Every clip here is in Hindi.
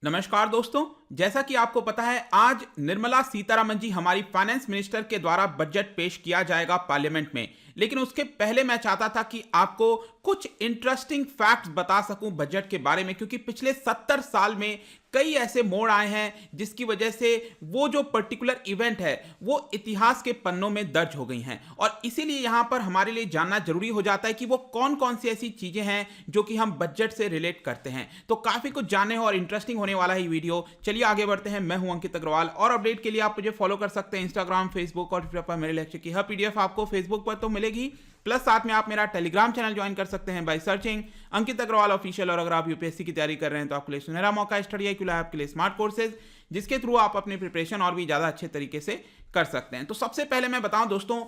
नमस्कार दोस्तों, जैसा कि आपको पता है आज निर्मला सीतारमण जी हमारी फाइनेंस मिनिस्टर के द्वारा बजट पेश किया जाएगा पार्लियामेंट में। लेकिन उसके पहले मैं चाहता था कि आपको कुछ इंटरेस्टिंग फैक्ट्स बता सकूं बजट के बारे में, क्योंकि पिछले 70 साल में कई ऐसे मोड़ आए हैं जिसकी वजह से वो जो पर्टिकुलर इवेंट है वो इतिहास के पन्नों में दर्ज हो गई हैं। और इसीलिए यहां पर हमारे लिए जानना जरूरी हो जाता है कि वो कौन कौन सी ऐसी चीजें हैं जो कि हम बजट से रिलेट करते हैं। तो काफी कुछ जानने और इंटरेस्टिंग होने वाला है ये वीडियो। चलिए आगे बढ़ते हैं। मैं हूं अंकित अग्रवाल और अपडेट के लिए आप मुझे फॉलो कर सकते हैं इंस्टाग्राम, फेसबुक और ट्विटर पर। मेरे लेक्चर की हर पीडीएफ आपको फेसबुक पर तो मिलेगी, प्लस साथ में आप मेरा टेलीग्राम चैनल ज्वाइन कर सकते हैं by searching Ankit Agarwal official. और अगर आप यूपीएससी की तैयारी कर रहे हैं तो आपके लिए सुनहरा मौका स्टडी IQ लैब के लिए स्मार्ट कोर्सेज, जिसके थ्रू आप अपनी प्रिपरेशन और भी ज्यादा अच्छे तरीके से कर सकते हैं। तो सबसे पहले मैं बताऊं दोस्तों,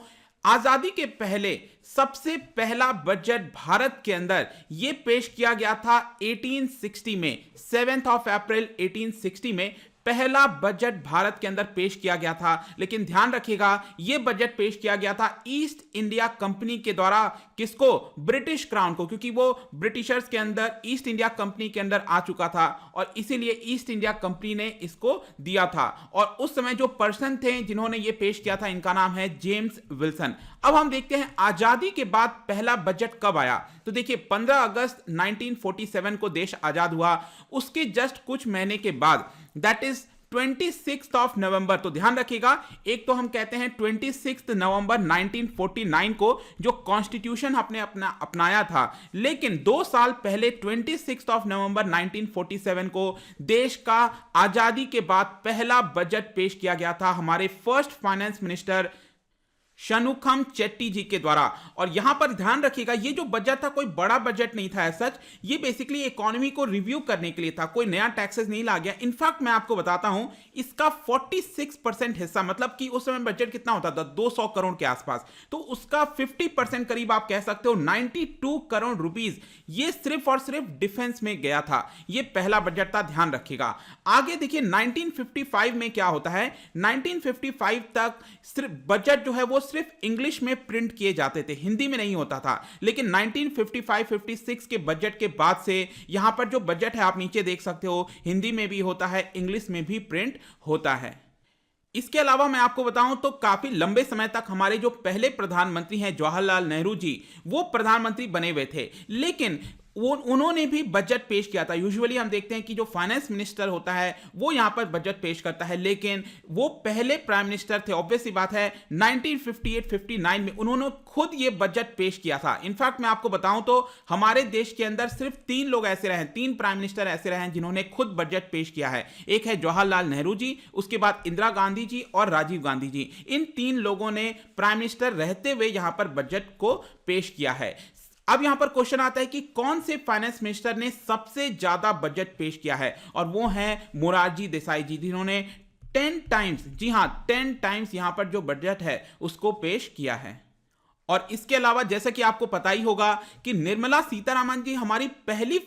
आजादी के पहले सबसे पहला बजट भारत के अंदर यह पेश किया गया था 1860 में। 7 अप्रैल 1860 में पहला बजट भारत के अंदर पेश किया गया था। लेकिन ध्यान रखिएगा, यह बजट पेश किया गया था ईस्ट इंडिया कंपनी के द्वारा। किसको? ब्रिटिश क्राउन को, क्योंकि वो ब्रिटिशर्स के अंदर ईस्ट इंडिया कंपनी के अंदर आ चुका था और इसीलिए ईस्ट इंडिया कंपनी ने इसको दिया था। और उस समय जो पर्सन थे जिन्होंने यह पेश किया था, इनका नाम है जेम्स विल्सन। अब हम देखते हैं आजादी के बाद पहला बजट कब आया। तो देखिए 15 अगस्त 1947 को देश आजाद हुआ। उसके जस्ट कुछ महीने के बाद, दैट इज 26 नवंबर, तो ध्यान रखिएगा, एक तो हम कहते हैं 26 नवंबर 1949 को जो कॉन्स्टिट्यूशन आपने अपनाया था। लेकिन 2 साल पहले 26 नवंबर 1947 को देश का आजादी के बाद पहला बजट पेश किया गया था हमारे फर्स्ट फाइनेंस मिनिस्टर शनुखम चेट्टी जी के द्वारा। और यहां पर ध्यान रखिएगा, ये जो बजट था कोई बड़ा बजट नहीं था सच। ये बेसिकली इकोनॉमी को रिव्यू करने के लिए था, कोई नया टैक्सेस नहीं ला गया। इनफैक्ट मैं आपको बताता हूं, इसका 46% हिस्सा, मतलब कि उस समय बजट कितना होता था 200 करोड़ के आसपास, तो उसका 50% करीब आप कह सकते हो 92 करोड़ रुपीस ये सिर्फ और सिर्फ डिफेंस में गया था। ये पहला बजट था, ध्यान रखिएगा। आगे देखिए 1955 में क्या होता है। 1955 तक सिर्फ बजट जो है वो सिर्फ इंग्लिश में प्रिंट किए जाते थे, हिंदी में नहीं होता था। लेकिन 1955-56 के बजट के बाद से यहां पर जो बजट है आप नीचे देख सकते हो, हिंदी में भी होता है, इंग्लिश में भी प्रिंट होता है। इसके अलावा मैं आपको बताऊं तो काफी लंबे समय तक हमारे जो पहले प्रधानमंत्री हैं जवाहरलाल नेहरू जी, वो प्रधानमंत्री बने हुए थे। लेकिन उन्होंने भी बजट पेश किया था। यूजुअली हम देखते हैं कि जो फाइनेंस मिनिस्टर होता है वो यहां पर बजट पेश करता है, लेकिन वो पहले प्राइम मिनिस्टर थे। ऑब्वियस सी बात है 1958-59 में उन्होंने खुद ये बजट पेश किया था। इनफैक्ट मैं आपको बताऊं तो हमारे देश के अंदर सिर्फ 3 लोग ऐसे रहे, 3 प्राइम मिनिस्टर ऐसे रहे जिन्होंने खुद बजट पेश किया है। एक है जवाहरलाल नेहरू जी, उसके बाद इंदिरा गांधी जी और राजीव गांधी जी। इन 3 लोगों ने प्राइम मिनिस्टर रहते हुए यहां पर बजट को पेश किया है। अब यहां पर क्वेश्चन आता है कि कौन से फाइनेंस मिनिस्टर ने सबसे ज्यादा बजट पेश किया है, और वो हैं मोरारजी देसाई जी, जिन्होंने 10 टाइम्स, जी हां 10 टाइम्स यहां पर जो बजट है उसको पेश किया है। और इसके अलावा जैसा कि आपको पता ही होगा कि निर्मला सीतारमण जी हमारी पहली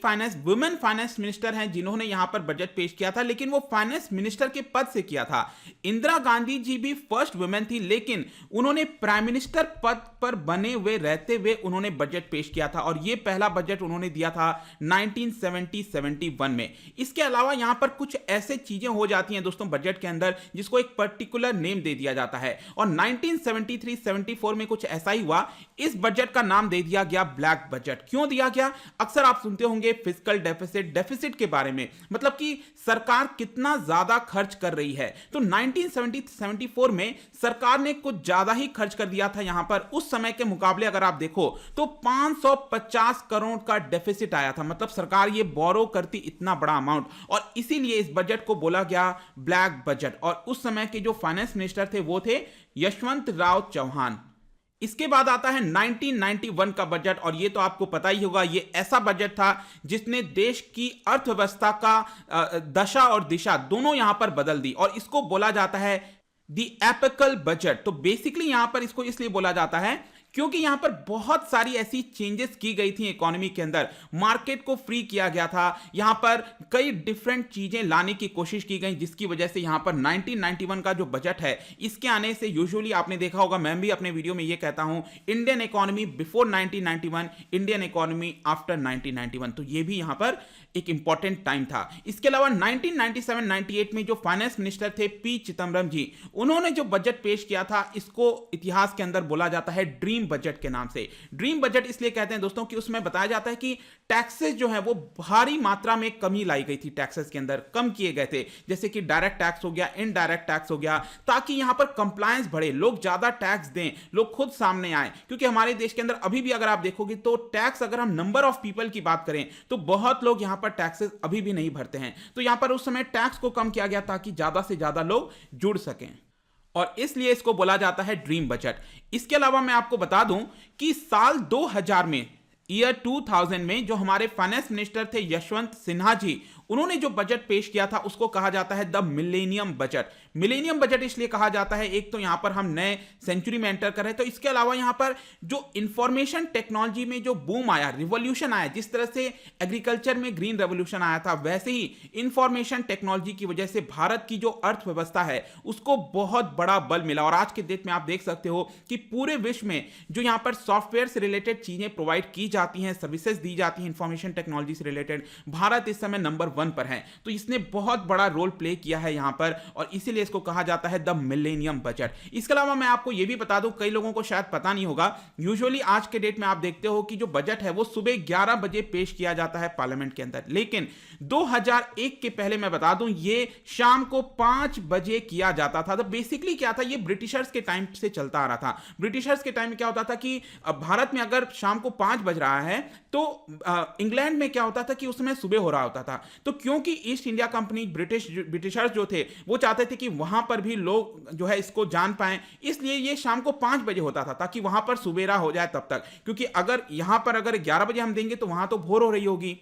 वुमेन फाइनेंस मिनिस्टर हैं जिन्होंने यहां पर बजट पेश किया था, लेकिन वो फाइनेंस मिनिस्टर के पद से किया था। इंदिरा गांधी जी भी फर्स्ट वुमेन थी, लेकिन उन्होंने प्राइम मिनिस्टर पद पर बने हुए रहते हुए उन्होंने बजट पेश किया था, और यह पहला बजट उन्होंने दिया था 1970-71 में। इसके अलावा यहां पर कुछ ऐसे चीजें हो जाती हैं दोस्तों बजट के अंदर जिसको एक पर्टिकुलर नेम दे दिया जाता है, और 1973-74 में कुछ ऐसा ही हुआ। इस बजट का नाम दे दिया गया ब्लैक बजट। क्यों दिया गया? अक्सर आप सुनते होंगे फिस्कल डेफिसिट के बारे में, मतलब कि सरकार कितना ज्यादा खर्च कर रही है। तो 1970-74 में सरकार ने कुछ ज्यादा ही खर्च कर दिया था यहां पर। उस समय के मुकाबले अगर आप देखो तो 550 करोड़ का डेफिसिट आया था, मतलब सरकार ये बोरो करती इतना बड़ा अमाउंट, और इसीलिए इस बजट को बोला गया ब्लैक बजट। और उस समय के जो फाइनेंस मिनिस्टर थे वो थे यशवंत राव चौहान। इसके बाद आता है 1991 का बजट, और ये तो आपको पता ही होगा, ये ऐसा बजट था जिसने देश की अर्थव्यवस्था का दशा और दिशा दोनों यहां पर बदल दी, और इसको बोला जाता है द एपिकल बजट। तो बेसिकली यहां पर इसको इसलिए बोला जाता है क्योंकि यहां पर बहुत सारी ऐसी चेंजेस की गई थी इकोनॉमी के अंदर, मार्केट को फ्री किया गया था, यहां पर कई डिफरेंट चीजें लाने की कोशिश की गई, जिसकी वजह से यहां पर 1991 का जो बजट है इसके आने से यूजुअली आपने देखा होगा, मैं भी अपने वीडियो में यह कहता हूं, Indian economy before 1991, Indian economy after 1991, तो यह भी यहां पर एक इंपॉर्टेंट टाइम था। इसके अलावा 1997-98 में जो फाइनेंस मिनिस्टर थे पी चिदम्बरम जी, उन्होंने जो बजट पेश किया था इसको इतिहास के अंदर बोला जाता है ड्रीम बजट के नाम से। ड्रीम बजट इसलिए कहते हैं दोस्तों कि उसमें बताया जाता है कि टैक्सेस जो है वो भारी मात्रा में कमी लाई गई थी, टैक्सेस के अंदर कम किए गए थे, जैसे कि डायरेक्ट टैक्स हो गया, इनडायरेक्ट टैक्स हो गया, ताकि यहां पर कंप्लायंस बढ़े, लोग ज्यादा टैक्स दें, लोग खुद सामने आए। क्योंकि हमारे देश के अंदर अभी भी अगर आप देखोगे तो टैक्स, अगर हम नंबर ऑफ पीपल की बात करें तो बहुत लोग यहां पर टैक्सेस अभी भी नहीं भरते हैं। तो यहां पर उस समय टैक्स को कम किया गया ताकि ज्यादा से ज्यादा लोग जुड़ सकें, और इसलिए इसको बोला जाता है ड्रीम बजट। इसके अलावा मैं आपको बता दूं कि साल 2000 में, ईयर 2000 में जो हमारे फाइनेंस मिनिस्टर थे यशवंत सिन्हा जी, उन्होंने जो बजट पेश किया था उसको कहा जाता है the millennium budget. Millennium budget इसलिए कहा जाता है, एक तो यहां पर हम नए सेंचुरी में एंटर कर रहे हैं, तो इसके अलावा यहां पर जो इंफॉर्मेशन टेक्नोलॉजी में जो बूम आया, रिवॉल्यूशन आया, जिस तरह से एग्रीकल्चर में ग्रीन रेवोल्यूशन आया था, वैसे ही इंफॉर्मेशन टेक्नोलॉजी की वजह से भारत की जो अर्थव्यवस्था है उसको बहुत बड़ा बल मिला। और आज के डेट में आप देख सकते हो कि पूरे विश्व में जो यहां पर सॉफ्टवेयर से रिलेटेड चीजें प्रोवाइड की जाती हैं, सर्विसेज दी जाती हैं इंफॉर्मेशन टेक्नोलॉजी से रिलेटेड, भारत इस समय नंबर 1 पर है। तो इसने बहुत बड़ा रोल प्ले किया है यहां पर, और इसीलिए इसको कहा जाता है द मिलेनियम बजट। इसके अलावा मैं आपको यह भी बता दूं, कई लोगों को शायद पता नहीं होगा, यूजुअली आज के डेट में आप देखते हो कि जो बजट है वो सुबह 11 बजे पेश किया जाता है पार्लियामेंट के अंदर, लेकिन 2001 के पहले मैं बता दूं ये शाम को 5 बजे किया जाता था। तो बेसिकली क्या था, ये ब्रिटिशर्स के टाइम से चलता आ रहा था। ब्रिटिशर्स के टाइम में क्या होता था कि भारत में अगर शाम को 5 बज रहा है तो इंग्लैंड में क्या होता था कि उसमें सुबह हो रहा होता था। तो क्योंकि ईस्ट इंडिया कंपनी, ब्रिटिशर्स जो थे वो चाहते थे कि वहां पर भी लोग जो है इसको जान पाएं, इसलिए ये शाम को 5 बजे होता था ताकि वहां पर सुबेरा हो जाए तब तक। क्योंकि अगर यहां पर अगर 11 बजे हम देंगे तो वहां तो भोर हो रही होगी,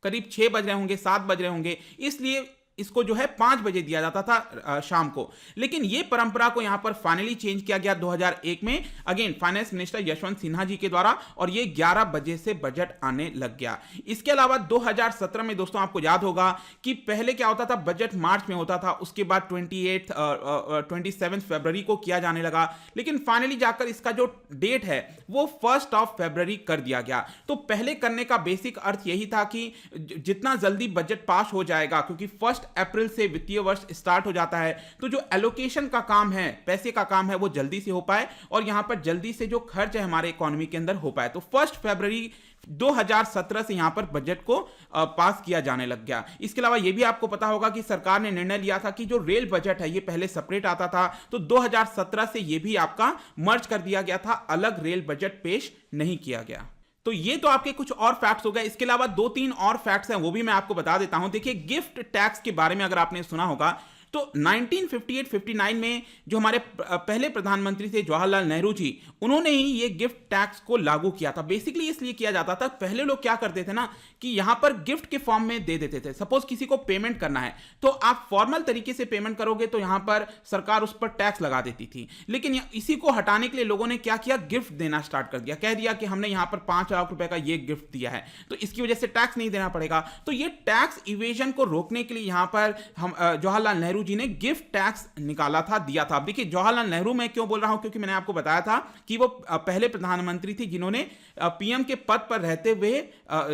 करीब 6 बज रहे होंगे, 7 बज रहे होंगे, इसलिए इसको जो है 5 बजे दिया जाता था शाम को। लेकिन ये परंपरा को यहां पर फाइनली चेंज किया गया 2001 में, again finance minister Yashwant Sinha ji के द्वारा, और ये 11 बजे से बजट आने लग गया। इसके अलावा 2017 में दोस्तों आपको याद होगा कि पहले क्या होता था, बजट मार्च में होता था, उसके बाद 27 फरवरी को किया जाने लगा, लेकिन फाइनली जाकर इसका जो डेट है वो 1 फरवरी कर दिया गया। तो पहले करने का बेसिक अर्थ यही था कि जितना जल्दी बजट पास हो जाएगा, क्योंकि 1 अप्रैल से वित्तीय वर्ष स्टार्ट हो जाता है, तो जो एलोकेशन का काम है, पैसे का काम है, वो जल्दी से हो पाए और यहां पर जल्दी से जो खर्च है हमारे इकोनॉमी के अंदर हो पाए। तो 1 फरवरी 2017 से यहां पर बजट को पास किया जाने लग गया। इसके अलावा यह भी आपको पता होगा कि सरकार ने निर्णय लिया था कि जो रेल बजट है ये पहले सेपरेट आता था, तो 2017 से यह भी आपका मर्ज कर दिया गया था, अलग रेल बजट पेश नहीं किया गया। तो ये तो आपके कुछ और फैक्ट्स हो गए। इसके अलावा 2-3 और फैक्ट्स हैं, वो भी मैं आपको बता देता हूं। देखिए, गिफ्ट टैक्स के बारे में अगर आपने सुना होगा तो 1958-59 में जो हमारे पहले प्रधानमंत्री थे जवाहरलाल नेहरू जी, उन्होंने ही ये गिफ्ट टैक्स को लागू किया था। बेसिकली इसलिए किया जाता था, पहले लोग क्या करते थे ना कि यहां पर गिफ्ट के फॉर्म में दे देते थे। सपोज किसी को पेमेंट करना है तो आप फॉर्मल तरीके से पेमेंट करोगे तो यहां पर सरकार उस पर टैक्स लगा देती थी, लेकिन इसी को हटाने के लिए लोगों ने क्या किया, गिफ्ट देना स्टार्ट कर दिया। कह दिया कि हमने यहां पर 5 लाख रुपए का ये गिफ्ट दिया है तो इसकी वजह से टैक्स नहीं देना पड़ेगा। तो ये टैक्स इवेजन को रोकने के लिए यहां पर हम जवाहरलाल नेहरू जी ने गिफ्ट टैक्स निकाला था, दिया था। अब देखिए, जवाहरलाल नेहरू मैं क्यों बोल रहा हूं, क्योंकि मैंने आपको बताया था कि वो पहले प्रधानमंत्री थे जिन्होंने पीएम के पद पर रहते हुए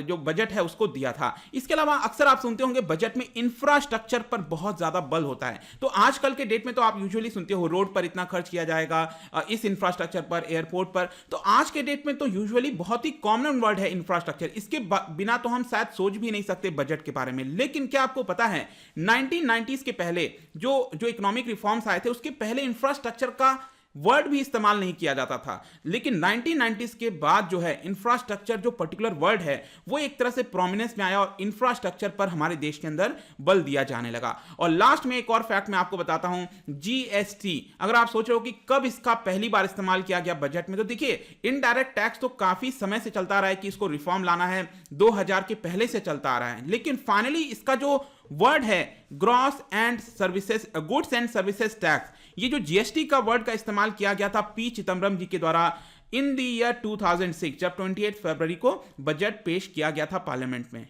जो बजट है उसको दिया था। इसके अलावा अक्सर आप सुनते होंगे बजट में इंफ्रास्ट्रक्चर पर बहुत ज्यादा बल होता है। तो आजकल के डेट में तो आप यूजुअली सुनते हो रोड पर इतना खर्च किया जाएगा, इस इंफ्रास्ट्रक्चर पर, एयरपोर्ट पर। तो आज के डेट में तो यूजुअली बहुत ही कॉमन वर्ड है इंफ्रास्ट्रक्चर, इसके बिना तो हम शायद सोच भी नहीं सकते बजट के बारे में। लेकिन क्या आपको पता है 1990s के पहले जो इकोनॉमिक रिफॉर्म्स आए थे उसके पहले इंफ्रास्ट्रक्चर का वर्ड भी इस्तेमाल नहीं किया जाता था, लेकिन 1990s के बाद जो है इंफ्रास्ट्रक्चर जो पर्टिकुलर वर्ड है वो एक तरह से प्रोमिनेंस में आया और इंफ्रास्ट्रक्चर पर हमारे देश के अंदर बल दिया जाने लगा। और लास्ट में एक और फैक्ट मैं आपको बताता हूं, जीएसटी। अगर आप सोच रहे हो कि कब इसका पहली बार इस्तेमाल किया गया बजट में, तो देखिए, इनडायरेक्ट टैक्स तो काफी समय से चलता रहा है कि इसको रिफॉर्म लाना है, 2000 के पहले से चलता आ रहा है, लेकिन फाइनली इसका जो वर्ड है gross and services, goods and services tax, ये जो जीएसटी का वर्ड का इस्तेमाल किया गया था पी चिदम्बरम जी के द्वारा, इन द ईयर 2006, जब 28 फरवरी को बजट पेश किया गया था पार्लियामेंट में।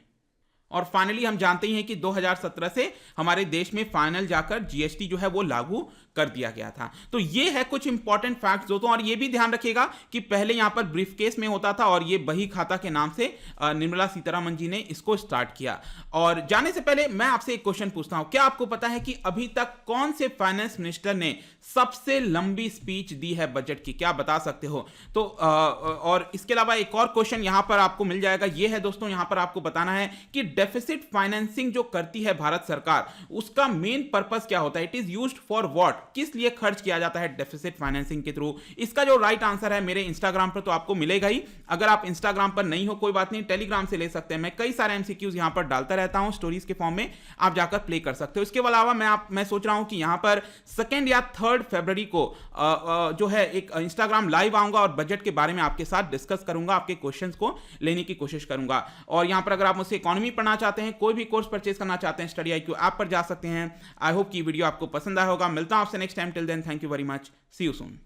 और फाइनली हम जानते ही हैं कि 2017 से हमारे देश में फाइनल जाकर जीएसटी जो है वो लागू कर दिया गया था। तो ये है कुछ इंपॉर्टेंट फैक्ट्स दोस्तों, और ये भी ध्यान रखिएगा कि पहले यहां पर ब्रीफकेस में होता था और ये बही खाता के नाम से निर्मला सीतारमण जी ने इसको स्टार्ट किया। और जाने से पहले मैं आपसे एक क्वेश्चन पूछता हूं, क्या आपको पता है कि अभी तक कौन से फाइनेंस मिनिस्टर ने सबसे लंबी स्पीच दी है बजट की? क्या बता सकते हो? तो और इसके अलावा एक और क्वेश्चन यहां पर आपको मिल जाएगा, ये है दोस्तों, यहां पर आपको बताना है कि डेफिसिट फाइनेंसिंग जो करती है भारत सरकार, उसका मेन पर्पस क्या होता है? It is used for what? किस लिए खर्च किया जाता है डेफिसिट फाइनेंसिंग के थ्रू? इसका जो राइट आंसर है मेरे इंस्टाग्राम पर तो आपको मिलेगा ही। अगर आप इंस्टाग्राम पर नहीं हो कोई बात नहीं, टेलीग्राम से ले सकते हैं। मैं कई सारे एमसीक्यूज यहां पर डालता रहता हूं स्टोरीज के फॉर्म में, आप जाकर प्ले कर सकते हो। इसके अलावा मैं सोच रहा हूं कि यहां पर 2 या 3 फरवरी को जो है एक इंस्टाग्राम लाइव आऊंगा और बजट के बारे में आपके साथ डिस्कस करूंगा, आपके क्वेश्चंस को लेने की कोशिश करूंगा। और यहां पर अगर आप मुझसे इकोनॉमी पढ़ना चाहते हैं, कोई भी कोर्स परचेज करना चाहते हैं, स्टडी IQ ऐप पर जा सकते हैं। आई होप कि वीडियो आपको पसंद आया होगा। मिलता हूं आपसे next time. Till then, thank you very much. See you soon.